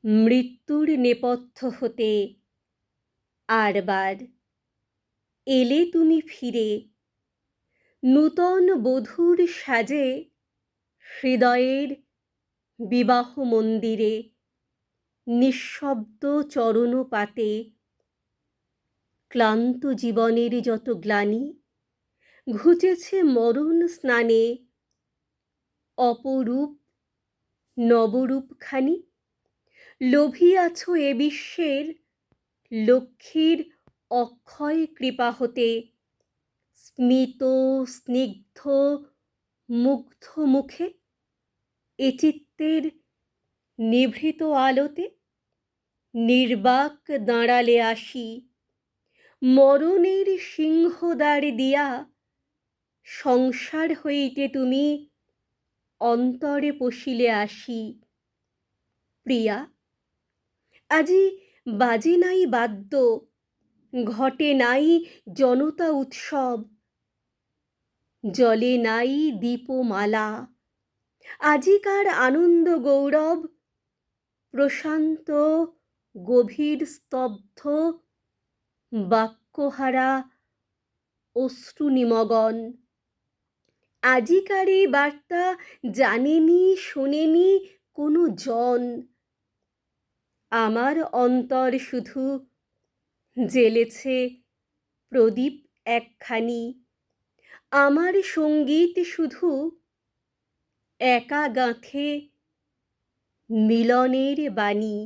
মৃত্যুর নেপথ্য হতে আরবার এলে তুমি ফিরে, নূতন বধূর সাজে হৃদয়ের বিবাহ মন্দিরে, নিঃশব্দ চরণপাতে ক্লান্ত জীবনের যত গ্লানি ঘুচেছে মরণ স্নানে। অপরূপ নবরূপখানি লোভিয়াছ এ বিশ্বের লক্ষ্মীর অক্ষয় কৃপা হতে। স্মিত স্নিগ্ধ মুগ্ধ মুখে এ চিত্তের নিভৃত আলোতে নির্বাক দাঁড়ালে আসি, মরণের সিংহদ্বার দিয়া সংসার হইতে তুমি অন্তরে পশিলে আসি। প্রিয়া, আজি বাজে নাই বাদ্য, ঘটে নাই জনতা উৎসব, জলে নাই দীপমালা, আজিকার আনন্দ গৌরব প্রশান্ত গভীর স্তব্ধ, বাক্যহারা অশ্রু নিমগন। আজিকার এই বার্তা জানেনি শোনেনি কোনো জন। আমার অন্তর শুধু জ্বেলেছে প্রদীপ একখানি, আমার সঙ্গীত শুধু একা গাঁথে মিলনের বাণী।